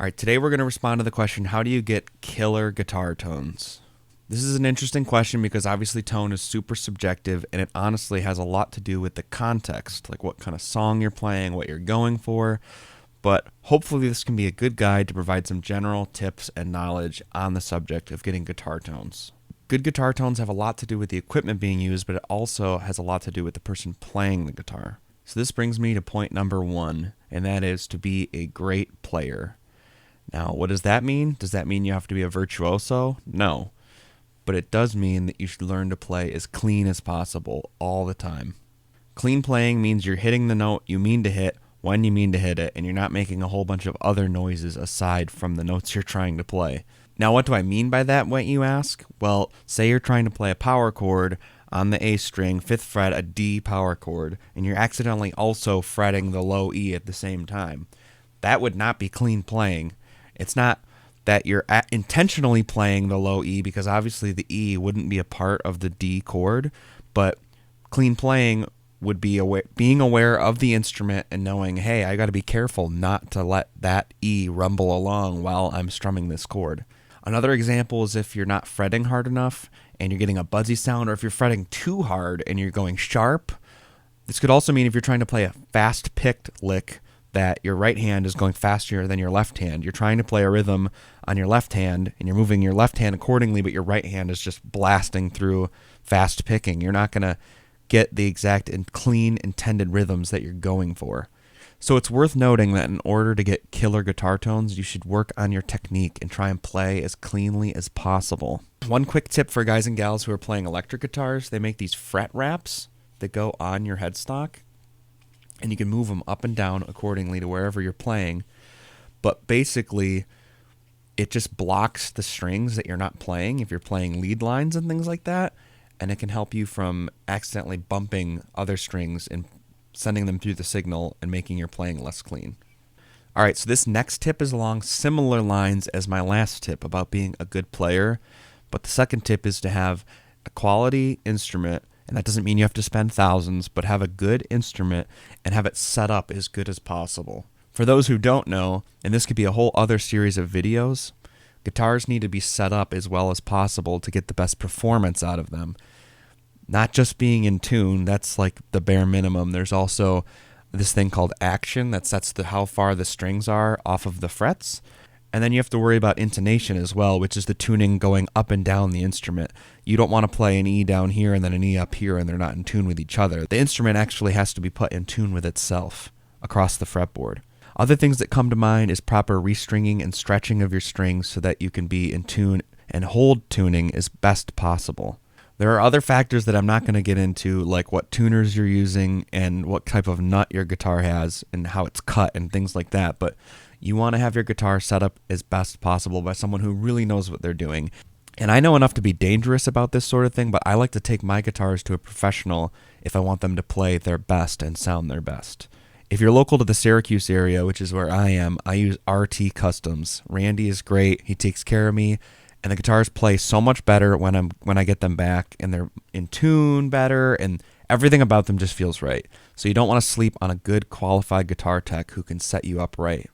All right, today we're going to respond to the question, how do you get killer guitar tones? This is an interesting question because obviously tone is super subjective and it honestly has a lot to do with the context, like what kind of song you're playing, what you're going for. But hopefully this can be a good guide to provide some general tips and knowledge on the subject of getting guitar tones. Good guitar tones have a lot to do with the equipment being used, but it also has a lot to do with the person playing the guitar. So this brings me to point number one, and that is to be a great player. Now, what does that mean? Does that mean you have to be a virtuoso? No. But it does mean that you should learn to play as clean as possible all the time. Clean playing means you're hitting the note you mean to hit when you mean to hit it, and you're not making a whole bunch of other noises aside from the notes you're trying to play. Now, what do I mean by that, what you ask? Well, say you're trying to play a power chord on the A string, 5th fret, a D power chord, and you're accidentally also fretting the low E at the same time. That would not be clean playing. It's not that you're intentionally playing the low E, because obviously the E wouldn't be a part of the D chord, but clean playing would be being aware of the instrument and knowing, hey, I got to be careful not to let that E rumble along while I'm strumming this chord. Another example is if you're not fretting hard enough and you're getting a buzzy sound, or if you're fretting too hard and you're going sharp. This could also mean if you're trying to play a fast-picked lick, that your right hand is going faster than your left hand. You're trying to play a rhythm on your left hand, and you're moving your left hand accordingly, but your right hand is just blasting through fast picking. You're not going to get the exact and clean intended rhythms that you're going for. So it's worth noting that in order to get killer guitar tones, you should work on your technique and try and play as cleanly as possible. One quick tip for guys and gals who are playing electric guitars, they make these fret wraps that go on your headstock, and you can move them up and down accordingly to wherever you're playing. But basically, it just blocks the strings that you're not playing if you're playing lead lines and things like that, and it can help you from accidentally bumping other strings and sending them through the signal and making your playing less clean. All right, so this next tip is along similar lines as my last tip about being a good player, but the second tip is to have a quality instrument. And that doesn't mean you have to spend thousands, but have a good instrument and have it set up as good as possible. For those who don't know, and this could be a whole other series of videos, guitars need to be set up as well as possible to get the best performance out of them. Not just being in tune, that's like the bare minimum. There's also this thing called action that sets how far the strings are off of the frets. And then you have to worry about intonation as well, which is the tuning going up and down the instrument. You don't want to play an E down here and then an E up here and they're not in tune with each other. The instrument actually has to be put in tune with itself across the fretboard. Other things that come to mind is proper restringing and stretching of your strings so that you can be in tune and hold tuning as best possible. There are other factors that I'm not going to get into, like what tuners you're using and what type of nut your guitar has and how it's cut and things like that, but you want to have your guitar set up as best possible by someone who really knows what they're doing. And I know enough to be dangerous about this sort of thing, but I like to take my guitars to a professional if I want them to play their best and sound their best. If you're local to the Syracuse area, which is where I am, I use RT Customs. Randy is great. He takes care of me, and the guitars play so much better when I get them back, and they're in tune better, and everything about them just feels right. So you don't want to sleep on a good qualified guitar tech who can set you up right.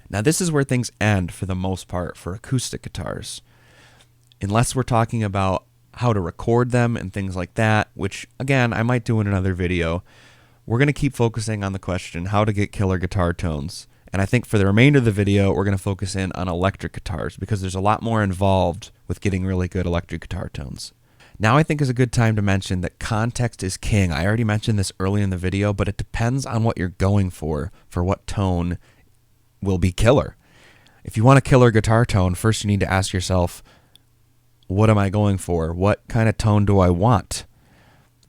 Now, this is where things end for the most part for acoustic guitars. Unless we're talking about how to record them and things like that, which, again, I might do in another video, we're going to keep focusing on the question, how to get killer guitar tones. And I think for the remainder of the video, we're going to focus in on electric guitars because there's a lot more involved with getting really good electric guitar tones. Now I think is a good time to mention that context is king. I already mentioned this early in the video, but it depends on what you're going for what tone will be killer. If you want a killer guitar tone, first you need to ask yourself, what am I going for? What kind of tone do I want?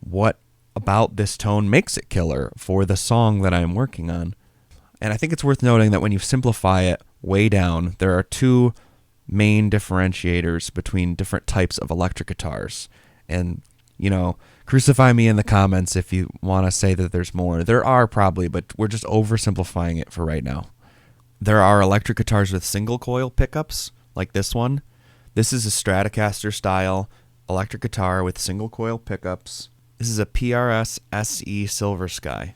What about this tone makes it killer for the song that I'm working on? And I think it's worth noting that when you simplify it way down, there are two main differentiators between different types of electric guitars. And, crucify me in the comments if you want to say that there's more. There are probably, but we're just oversimplifying it for right now. There are electric guitars with single coil pickups, like this one. This is a Stratocaster style electric guitar with single coil pickups. This is a PRS SE Silver Sky.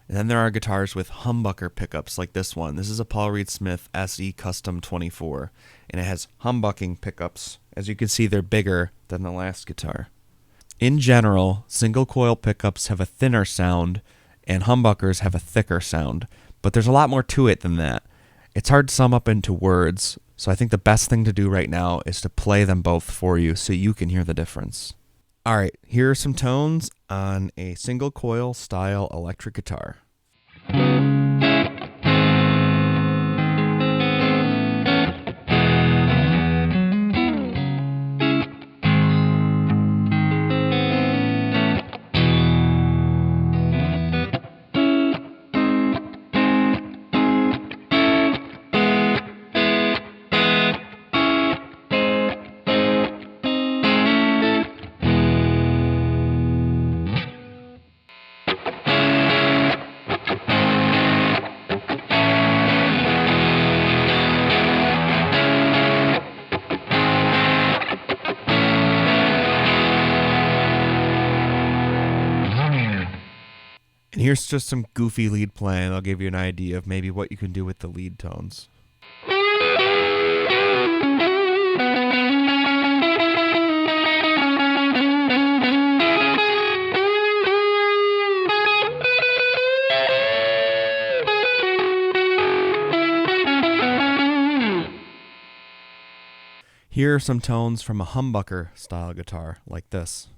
And then there are guitars with humbucker pickups like this one. This is a Paul Reed Smith SE Custom 24, and it has humbucking pickups. As you can see, they're bigger than the last guitar. In general, single coil pickups have a thinner sound, and humbuckers have a thicker sound. But there's a lot more to it than that. It's hard to sum up into words, so I think the best thing to do right now is to play them both for you so you can hear the difference. All right, here are some tones on a single coil style electric guitar. And here's just some goofy lead playing. I'll give you an idea of maybe what you can do with the lead tones. Here are some tones from a humbucker style guitar like this.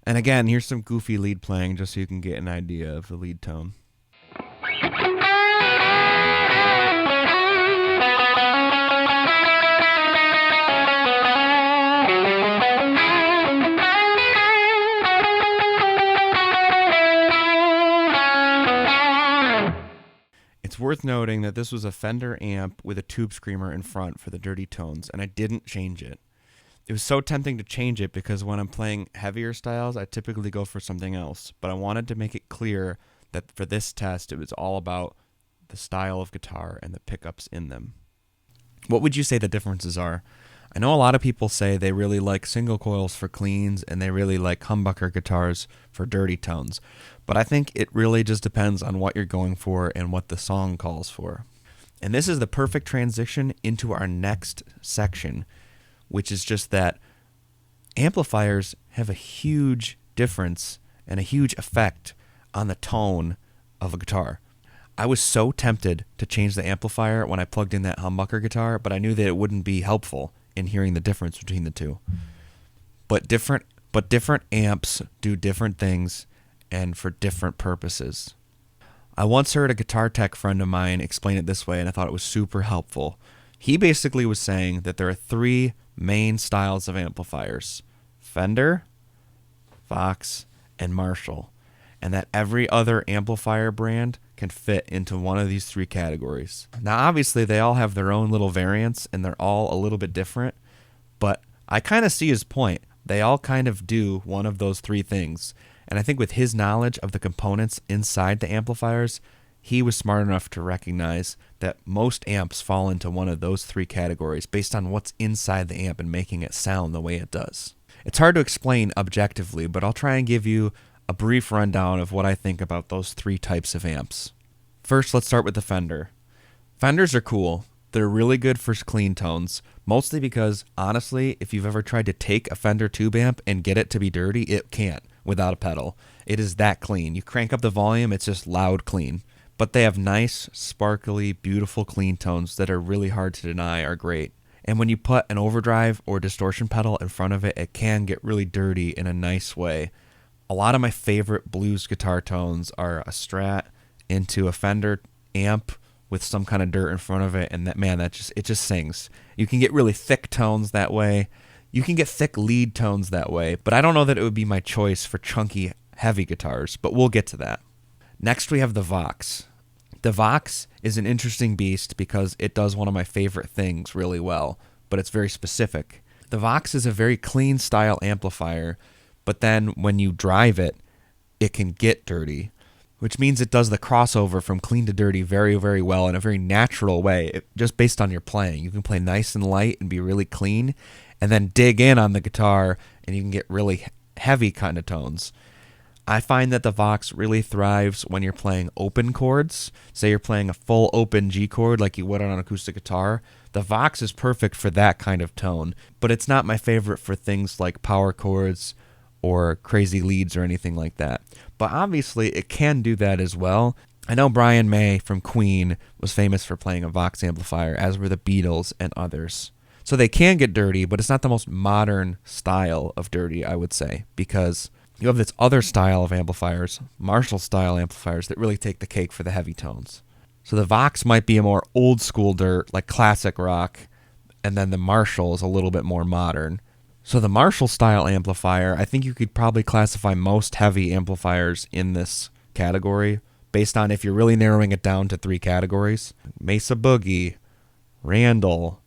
And again, here's some goofy lead playing just so you can get an idea of the lead tone. It's worth noting that this was a Fender amp with a tube screamer in front for the dirty tones, and I didn't change it. It was so tempting to change it because when I'm playing heavier styles, I typically go for something else. But I wanted to make it clear that for this test, it was all about the style of guitar and the pickups in them. What would you say the differences are? I know a lot of people say they really like single coils for cleans and they really like humbucker guitars for dirty tones. But I think it really just depends on what you're going for and what the song calls for. And this is the perfect transition into our next section, which is just that amplifiers have a huge difference and a huge effect on the tone of a guitar. I was so tempted to change the amplifier when I plugged in that humbucker guitar, but I knew that it wouldn't be helpful in hearing the difference between the two. But different amps do different things and for different purposes. I once heard a guitar tech friend of mine explain it this way, and I thought it was super helpful. He basically was saying that there are three main styles of amplifiers: Fender, Vox, and Marshall, and that every other amplifier brand can fit into one of these three categories. Now, obviously, they all have their own little variants, and they're all a little bit different, but I kind of see his point. They all kind of do one of those three things, and I think with his knowledge of the components inside the amplifiers, he was smart enough to recognize that most amps fall into one of those three categories based on what's inside the amp and making it sound the way it does. It's hard to explain objectively, but I'll try and give you a brief rundown of what I think about those three types of amps. First, let's start with the Fender. Fenders are cool. They're really good for clean tones, mostly because, honestly, if you've ever tried to take a Fender tube amp and get it to be dirty, it can't without a pedal. It is that clean. You crank up the volume, it's just loud clean. But they have nice, sparkly, beautiful clean tones that are really hard to deny are great. And when you put an overdrive or distortion pedal in front of it, it can get really dirty in a nice way. A lot of my favorite blues guitar tones are a Strat into a Fender amp with some kind of dirt in front of it, and it just sings. You can get really thick tones that way. You can get thick lead tones that way, but I don't know that it would be my choice for chunky, heavy guitars, but we'll get to that. Next, we have the Vox. The Vox is an interesting beast because it does one of my favorite things really well, but it's very specific. The Vox is a very clean style amplifier, but then when you drive it, it can get dirty, which means it does the crossover from clean to dirty very, very well in a very natural way, just based on your playing. You can play nice and light and be really clean, and then dig in on the guitar, and you can get really heavy kind of tones. I find that the Vox really thrives when you're playing open chords. Say you're playing a full open G chord like you would on an acoustic guitar. The Vox is perfect for that kind of tone, but it's not my favorite for things like power chords or crazy leads or anything like that. But obviously, it can do that as well. I know Brian May from Queen was famous for playing a Vox amplifier, as were the Beatles and others. So they can get dirty, but it's not the most modern style of dirty, I would say, because you have this other style of amplifiers, Marshall-style amplifiers, that really take the cake for the heavy tones. So the Vox might be a more old-school dirt, like classic rock, and then the Marshall is a little bit more modern. So the Marshall-style amplifier, I think you could probably classify most heavy amplifiers in this category, based on if you're really narrowing it down to 3 categories. Mesa Boogie, Randall,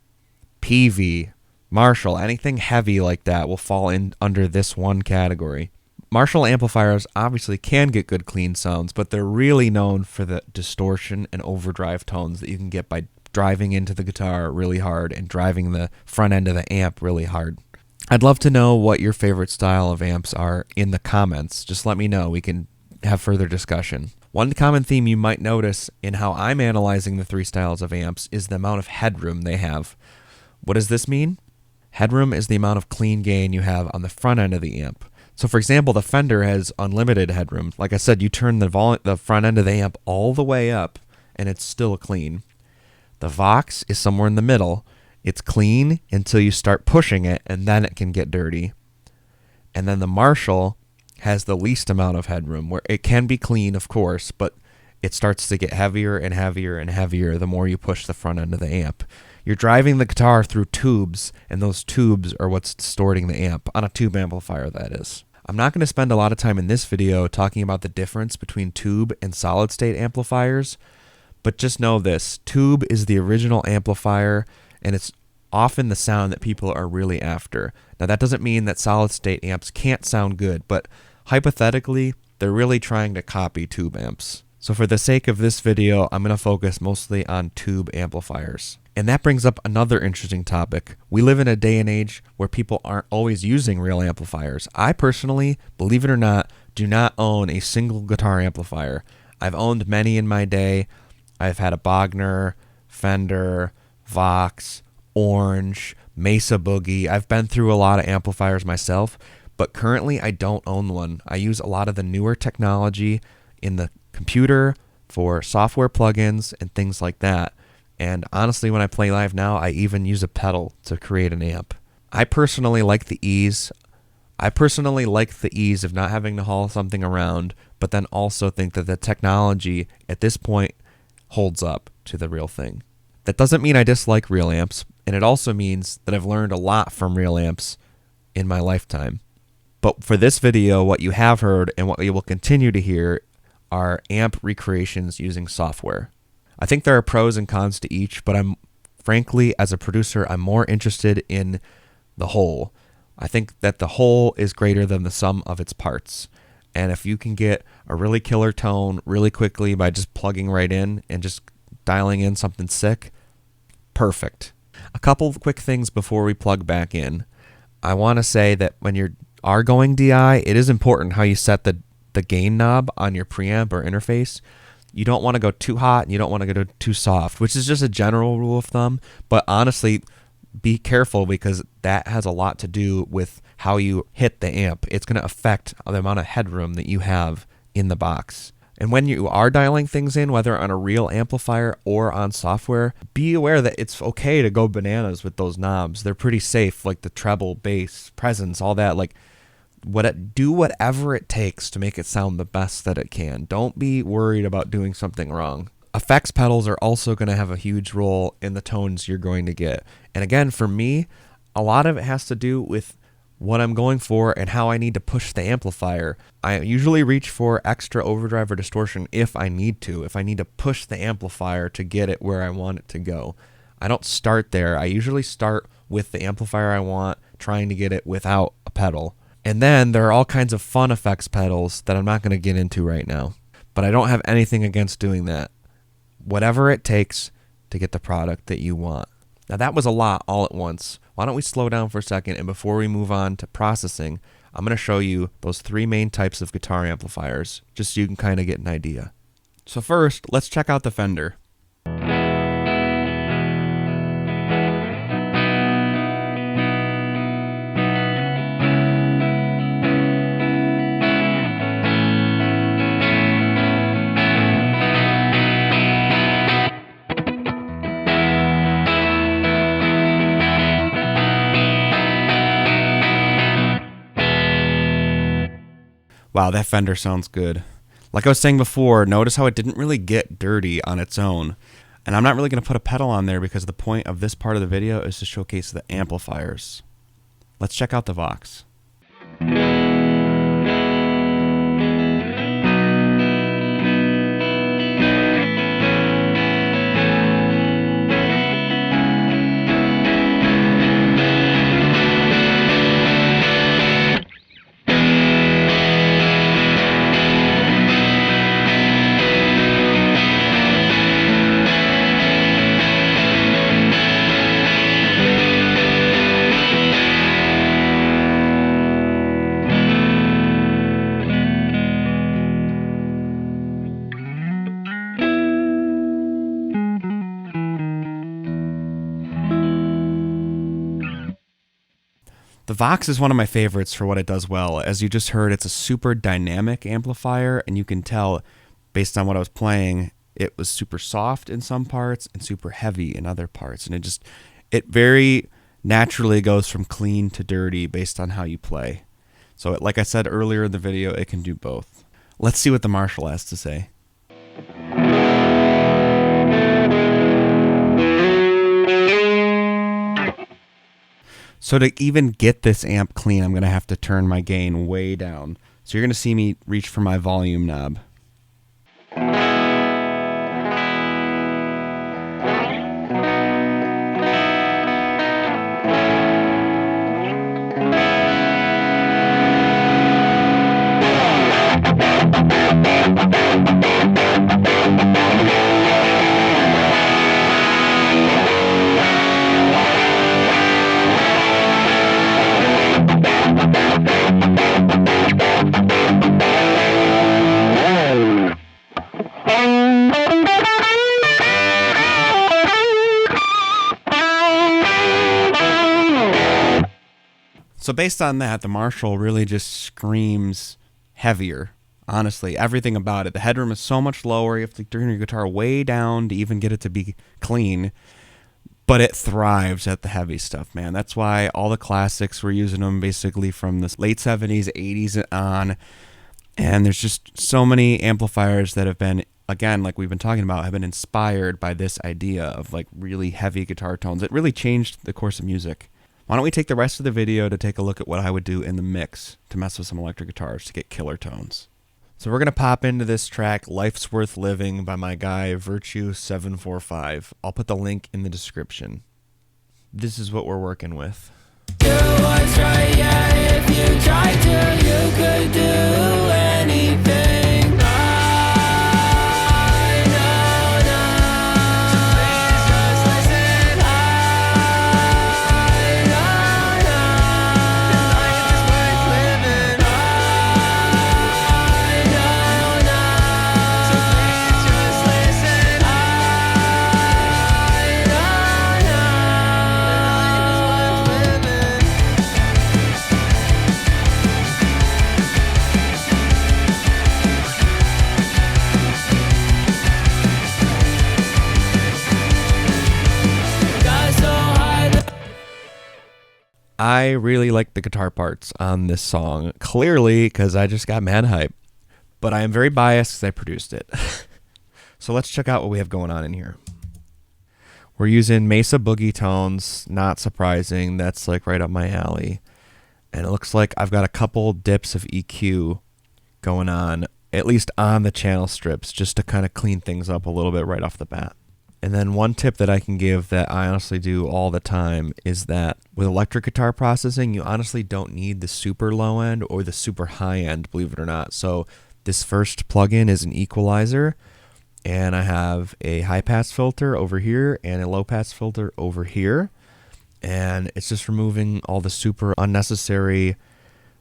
Peavey, Marshall, anything heavy like that will fall in under this one category. Marshall amplifiers obviously can get good clean sounds, but they're really known for the distortion and overdrive tones that you can get by driving into the guitar really hard and driving the front end of the amp really hard. I'd love to know what your favorite style of amps are in the comments. Just let me know. We can have further discussion. One common theme you might notice in how I'm analyzing the 3 styles of amps is the amount of headroom they have. What does this mean? Headroom is the amount of clean gain you have on the front end of the amp. So for example, the Fender has unlimited headroom. Like I said, you turn the front end of the amp all the way up and it's still clean. The Vox is somewhere in the middle. It's clean until you start pushing it, and then it can get dirty. And then the Marshall has the least amount of headroom, where it can be clean, of course, but it starts to get heavier and heavier and heavier the more you push the front end of the amp. You're driving the guitar through tubes, and those tubes are what's distorting the amp, on a tube amplifier, that is. I'm not going to spend a lot of time in this video talking about the difference between tube and solid-state amplifiers, but just know this. Tube is the original amplifier, and it's often the sound that people are really after. Now, that doesn't mean that solid-state amps can't sound good, but hypothetically, they're really trying to copy tube amps. So for the sake of this video, I'm going to focus mostly on tube amplifiers. And that brings up another interesting topic. We live in a day and age where people aren't always using real amplifiers. I personally, believe it or not, do not own a single guitar amplifier. I've owned many in my day. I've had a Bogner, Fender, Vox, Orange, Mesa Boogie. I've been through a lot of amplifiers myself, but currently I don't own one. I use a lot of the newer technology in the computer for software plugins and things like that. And honestly, when I play live now, I even use a pedal to create an amp. I personally like the ease. Of not having to haul something around, but then also think that the technology at this point holds up to the real thing. That doesn't mean I dislike real amps, and it also means that I've learned a lot from real amps in my lifetime. But for this video, what you have heard and what you will continue to hear are amp recreations using software. I think there are pros and cons to each, but frankly, as a producer, I'm more interested in the whole. I think that the whole is greater than the sum of its parts. And if you can get a really killer tone really quickly by just plugging right in and just dialing in something sick, perfect. A couple of quick things before we plug back in. I want to say that when you are going DI, it is important how you set the gain knob on your preamp or interface. You don't want to go too hot and you don't want to go too soft, which is just a general rule of thumb. But honestly, be careful because that has a lot to do with how you hit the amp. It's going to affect the amount of headroom that you have in the box. And when you are dialing things in, whether on a real amplifier or on software, be aware that it's okay to go bananas with those knobs. They're pretty safe, like the treble, bass, presence, all that. Like, do whatever it takes to make it sound the best that it can. Don't be worried about doing something wrong. Effects pedals are also going to have a huge role in the tones you're going to get. And again, for me, a lot of it has to do with what I'm going for and how I need to push the amplifier. I usually reach for extra overdrive or distortion if I need to, if I need to push the amplifier to get it where I want it to go. I don't start there. I usually start with the amplifier I want, trying to get it without a pedal. And then there are all kinds of fun effects pedals that I'm not going to get into right now. But I don't have anything against doing that. Whatever it takes to get the product that you want. Now that was a lot all at once. Why don't we slow down for a second, and before we move on to processing, I'm going to show you those 3 main types of guitar amplifiers, just so you can kind of get an idea. So first, let's check out the Fender. Wow, that Fender sounds good. Like I was saying before, notice how it didn't really get dirty on its own. And I'm not really going to put a pedal on there because the point of this part of the video is to showcase the amplifiers. Let's check out the Vox. The Vox is one of my favorites for what it does well. As you just heard, it's a super dynamic amplifier, and you can tell, based on what I was playing, it was super soft in some parts and super heavy in other parts. And it very naturally goes from clean to dirty based on how you play. So like I said earlier in the video, it can do both. Let's see what the Marshall has to say. So to even get this amp clean, I'm going to have to turn my gain way down. So you're going to see me reach for my volume knob. So based on that, the Marshall really just screams heavier. Honestly, everything about it. The headroom is so much lower. You have to turn your guitar way down to even get it to be clean. But it thrives at the heavy stuff, man. That's why all the classics were using them basically from the late 70s, 80s on. And there's just so many amplifiers that have been, again, like we've been talking about, have been inspired by this idea of like really heavy guitar tones. It really changed the course of music. Why don't we take the rest of the video to take a look at what I would do in the mix to mess with some electric guitars to get killer tones. So we're going to pop into this track, Life's Worth Living by my guy, Virtue745. I'll put the link in the description. This is what we're working with. Do what's right, yeah, if you try to, you could do anything. I know now. So please just listen. I know now. Life is worth living. I know now. So please just listen. I know now. Life is worth living. I really like the guitar parts on this song, clearly because I just got mad hype. But I am very biased because I produced it. So let's check out what we have going on in here. We're using Mesa Boogie tones, not surprising. That's like right up my alley. And it looks like I've got a couple dips of EQ going on, at least on the channel strips, just to kind of clean things up a little bit right off the bat. And then one tip that I can give that I honestly do all the time is that with electric guitar processing, you honestly don't need the super low end or the super high end, believe it or not. So this first plugin is an equalizer, and I have a high pass filter over here and a low pass filter over here. And it's just removing all the super unnecessary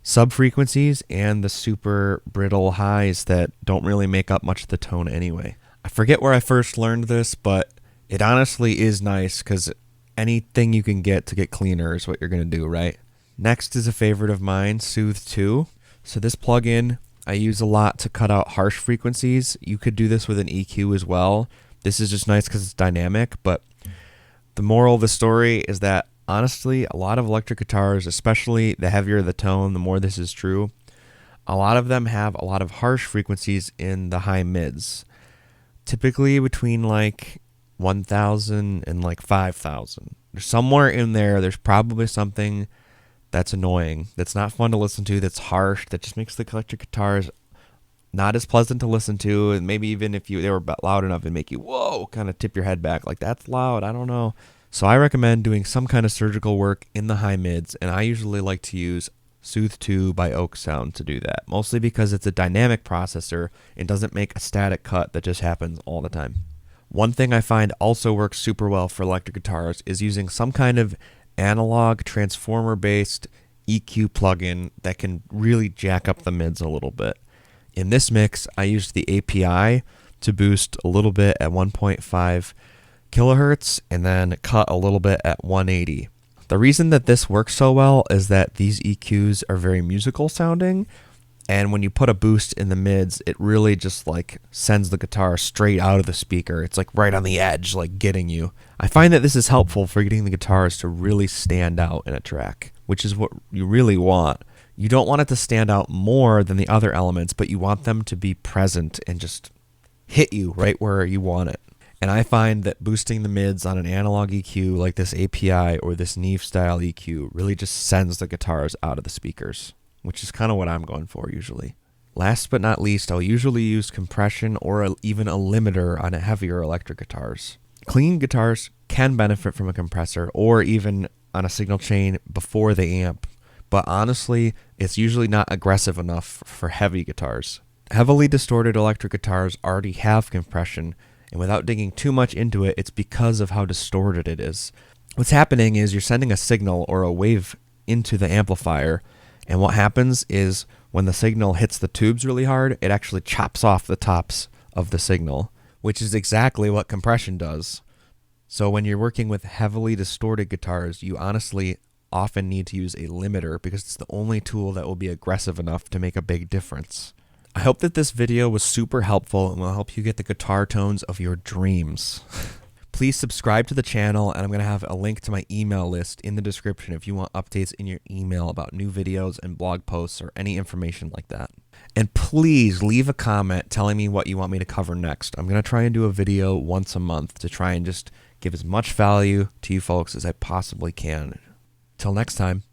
sub frequencies and the super brittle highs that don't really make up much of the tone anyway. I forget where I first learned this, but it honestly is nice because anything you can get to get cleaner is what you're going to do, right? Next is a favorite of mine, Soothe 2. So this plugin I use a lot to cut out harsh frequencies. You could do this with an EQ as well. This is just nice because it's dynamic, but the moral of the story is that honestly, a lot of electric guitars, especially the heavier the tone, the more this is true, a lot of them have a lot of harsh frequencies in the high mids. Typically between like 1,000 and like 5,000. Somewhere in there, there's probably something that's annoying, that's not fun to listen to, that's harsh, that just makes the electric guitars not as pleasant to listen to. And maybe even if they were loud enough, it'd make you, whoa, kind of tip your head back like that's loud. I don't know. So I recommend doing some kind of surgical work in the high mids, and I usually like to use Soothe 2 by Oak Sound to do that, mostly because it's a dynamic processor and doesn't make a static cut that just happens all the time. One thing I find also works super well for electric guitars is using some kind of analog transformer-based EQ plugin that can really jack up the mids a little bit. In this mix, I used the API to boost a little bit at 1.5 kilohertz and then cut a little bit at 180. The reason that this works so well is that these EQs are very musical sounding, and when you put a boost in the mids, it really just like sends the guitar straight out of the speaker. It's like right on the edge, like getting you. I find that this is helpful for getting the guitars to really stand out in a track, which is what you really want. You don't want it to stand out more than the other elements, but you want them to be present and just hit you right where you want it. And I find that boosting the mids on an analog EQ like this API or this Neve style EQ really just sends the guitars out of the speakers, which is kind of what I'm going for usually. Last but not least, I'll usually use compression or even a limiter on heavier electric guitars. Clean guitars can benefit from a compressor or even on a signal chain before the amp, but honestly, it's usually not aggressive enough for heavy guitars. Heavily distorted electric guitars already have compression, and without digging too much into it, it's because of how distorted it is. What's happening is you're sending a signal or a wave into the amplifier, and what happens is when the signal hits the tubes really hard, it actually chops off the tops of the signal, which is exactly what compression does. So when you're working with heavily distorted guitars, you honestly often need to use a limiter because it's the only tool that will be aggressive enough to make a big difference. I hope that this video was super helpful and will help you get the guitar tones of your dreams. Please subscribe to the channel, and I'm going to have a link to my email list in the description if you want updates in your email about new videos and blog posts or any information like that. And please leave a comment telling me what you want me to cover next. I'm going to try and do a video once a month to try and just give as much value to you folks as I possibly can. Till next time.